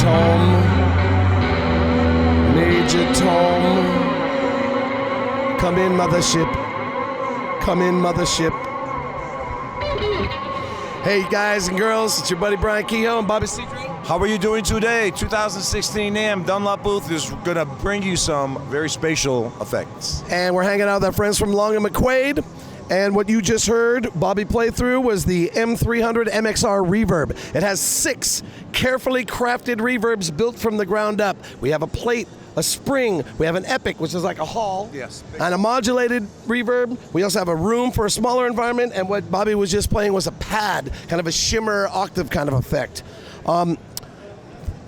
Tom. Major Tom. Come in, mothership. Come in, mothership. Hey, guys and girls, it's your buddy Brian Kehoe and Bobby Cedro. How are you doing today? 2016 NAMM Dunlop booth is going to bring you some very spatial effects. And we're hanging out with our friends from Long and McQuade. And what you just heard Bobby play through was the M300 Mxr Reverb. It has 6 carefully crafted reverbs built from the ground up. We have a plate, a spring, we have an epic, which is like a hall, yes, and a modulated reverb. We also have a room for a smaller environment, and what Bobby was just playing was a pad, kind of a shimmer octave kind of effect.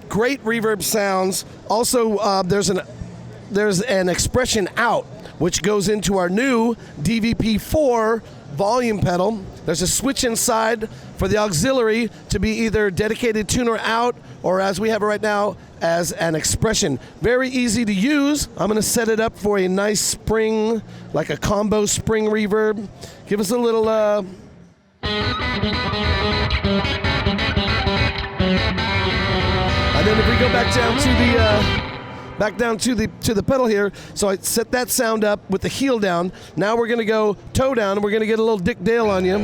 Great reverb sounds. Also, there's an expression out, which goes into our new DVP4 volume pedal. There's a switch inside for the auxiliary to be either dedicated tuner out or, as we have it right now, as an expression. Very easy to use. I'm going to set it up for a nice spring, like a combo spring reverb. Give us a little... And then if we go back down to the pedal here, so I set that sound up with the heel down. Now we're gonna go toe down, and we're gonna get a little Dick Dale on you.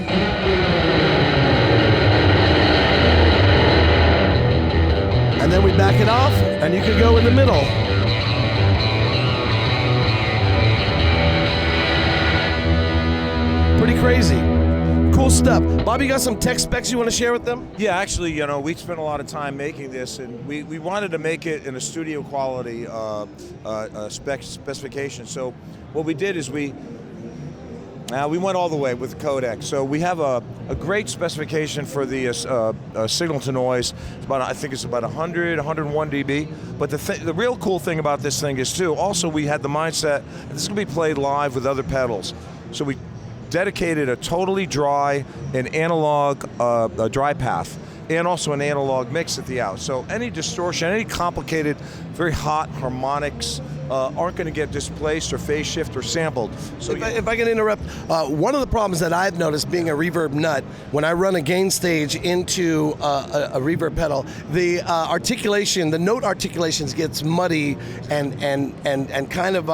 And then we back it off, and you can go in the middle. Pretty crazy. Cool stuff. Bobby, you got some tech specs you want to share with them? Yeah, actually, you know, we spent a lot of time making this, and we wanted to make it in a studio quality specification. So what we did is we went all the way with the codec. So we have a great specification for the signal to noise. I think it's about 100, 101 dB. But the real cool thing about this thing is too, also we had the mindset, this is going to be played live with other pedals. So we dedicated a totally dry and analog dry path, and also an analog mix at the out. So any distortion, any complicated, very hot harmonics aren't going to get displaced or phase shift or sampled. So if I can interrupt, one of the problems that I've noticed being a reverb nut, when I run a gain stage into a reverb pedal, the articulation, the note articulations gets muddy and kind of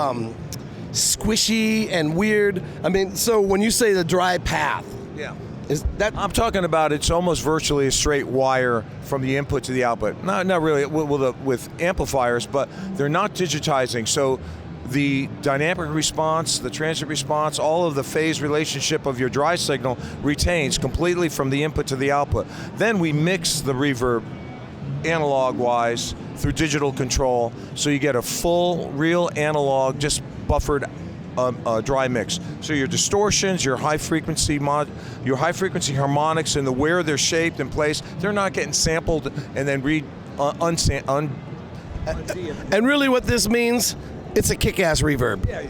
squishy and weird. I mean, so when you say the dry path, yeah, is that? I'm talking about it's almost virtually a straight wire from the input to the output. Not really with amplifiers, but they're not digitizing. So the dynamic response, the transient response, all of the phase relationship of your dry signal retains completely from the input to the output. Then we mix the reverb analog-wise through digital control, so you get a full, real analog, just buffered dry mix. So your distortions, your high frequency harmonics, and the where they're shaped and placed, they're not getting sampled and then And really, what this means, it's a kick-ass reverb. Yeah.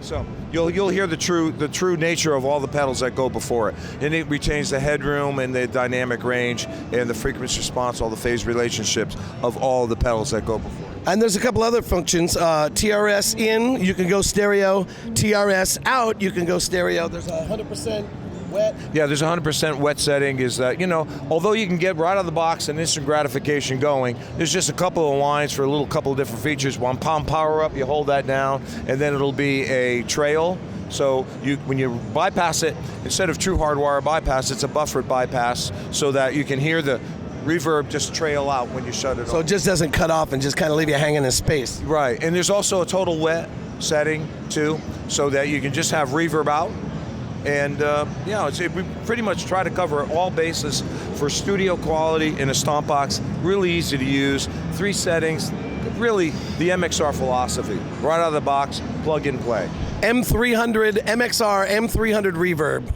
So you'll hear the true nature of all the pedals that go before it, and it retains the headroom and the dynamic range and the frequency response, all the phase relationships of all the pedals that go before it. And there's a couple other functions. TRS in, you can go stereo. TRS out, you can go stereo. There's 100% wet. Yeah, there's 100% wet setting. Is that, you know, although you can get right out of the box and instant gratification going, there's just a couple of lines for a couple of different features. One palm power up, you hold that down, and then it'll be a trail. So when you bypass it, instead of true hardwire bypass, it's a buffered bypass, so that you can hear the reverb just trail out when you shut it off. So it just doesn't cut off and just kind of leave you hanging in space. Right, and there's also a total wet setting too, so that you can just have reverb out. And we pretty much try to cover all bases for studio quality in a stomp box. Really easy to use, 3 settings, really the MXR philosophy. Right out of the box, plug and play. M300, MXR M300 Reverb.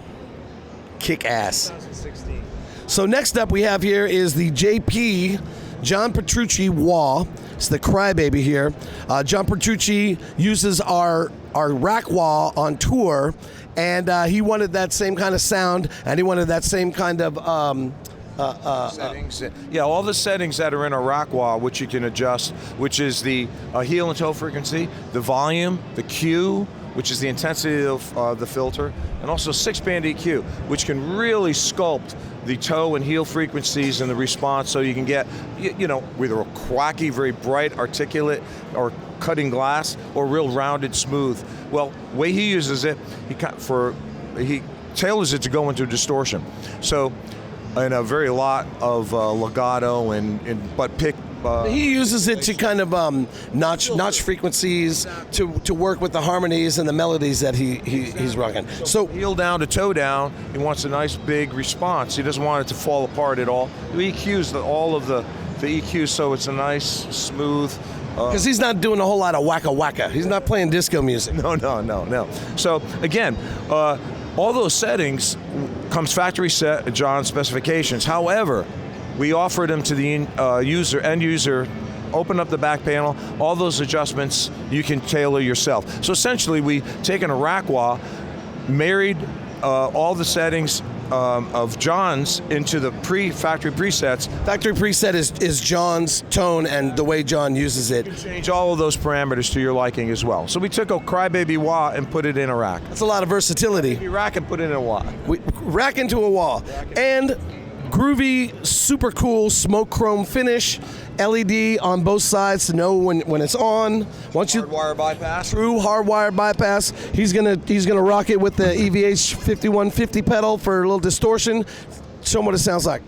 Kick ass. 2016. So next up we have here is the JP John Petrucci wah. It's the crybaby here. John Petrucci uses our rack wah on tour, and he wanted that same kind of sound, and he wanted that same kind of settings. Yeah, all the settings that are in a rack wah, which you can adjust, which is the heel and toe frequency, the volume, the Q, which is the intensity of the filter, and also 6-band EQ, which can really sculpt the toe and heel frequencies and the response, so you can get, either a quacky, very bright, articulate, or cutting glass, or real rounded, smooth. Well, the way he uses it, he tailors it to go into distortion. So, in a very lot of legato and butt pick. He uses it to kind of notch frequencies to work with the harmonies and the melodies that he's rocking. So heel down to toe down, he wants a nice big response. He doesn't want it to fall apart at all. He EQs all of the EQs, so it's a nice, smooth. Because he's not doing a whole lot of wacka wacka. He's not playing disco music. No. So again, all those settings comes factory set at John's specifications. However, we offer them to the end user, open up the back panel, all those adjustments you can tailor yourself. So essentially, we taken a rack wah, married all the settings of John's into the factory presets. Factory preset is John's tone and the way John uses it. You can change all of those parameters to your liking as well. So we took a crybaby wah and put it in a rack. That's a lot of versatility. You rack and put it in a wah. We rack into a wah. And groovy, super cool smoke chrome finish, LED on both sides to know when it's on. Once you hardwire bypass. True hardwire bypass. He's gonna rock it with the EVH 5150 pedal for a little distortion. Show him what it sounds like.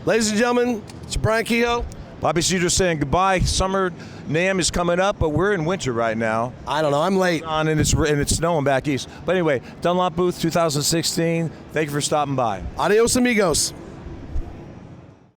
Ladies and gentlemen, it's Brian Kehoe. Bobby Cedar saying goodbye. Summer NAMM is coming up, but we're in winter right now. I don't know. I'm late. And it's snowing back east. But anyway, Dunlop booth 2016. Thank you for stopping by. Adios, amigos.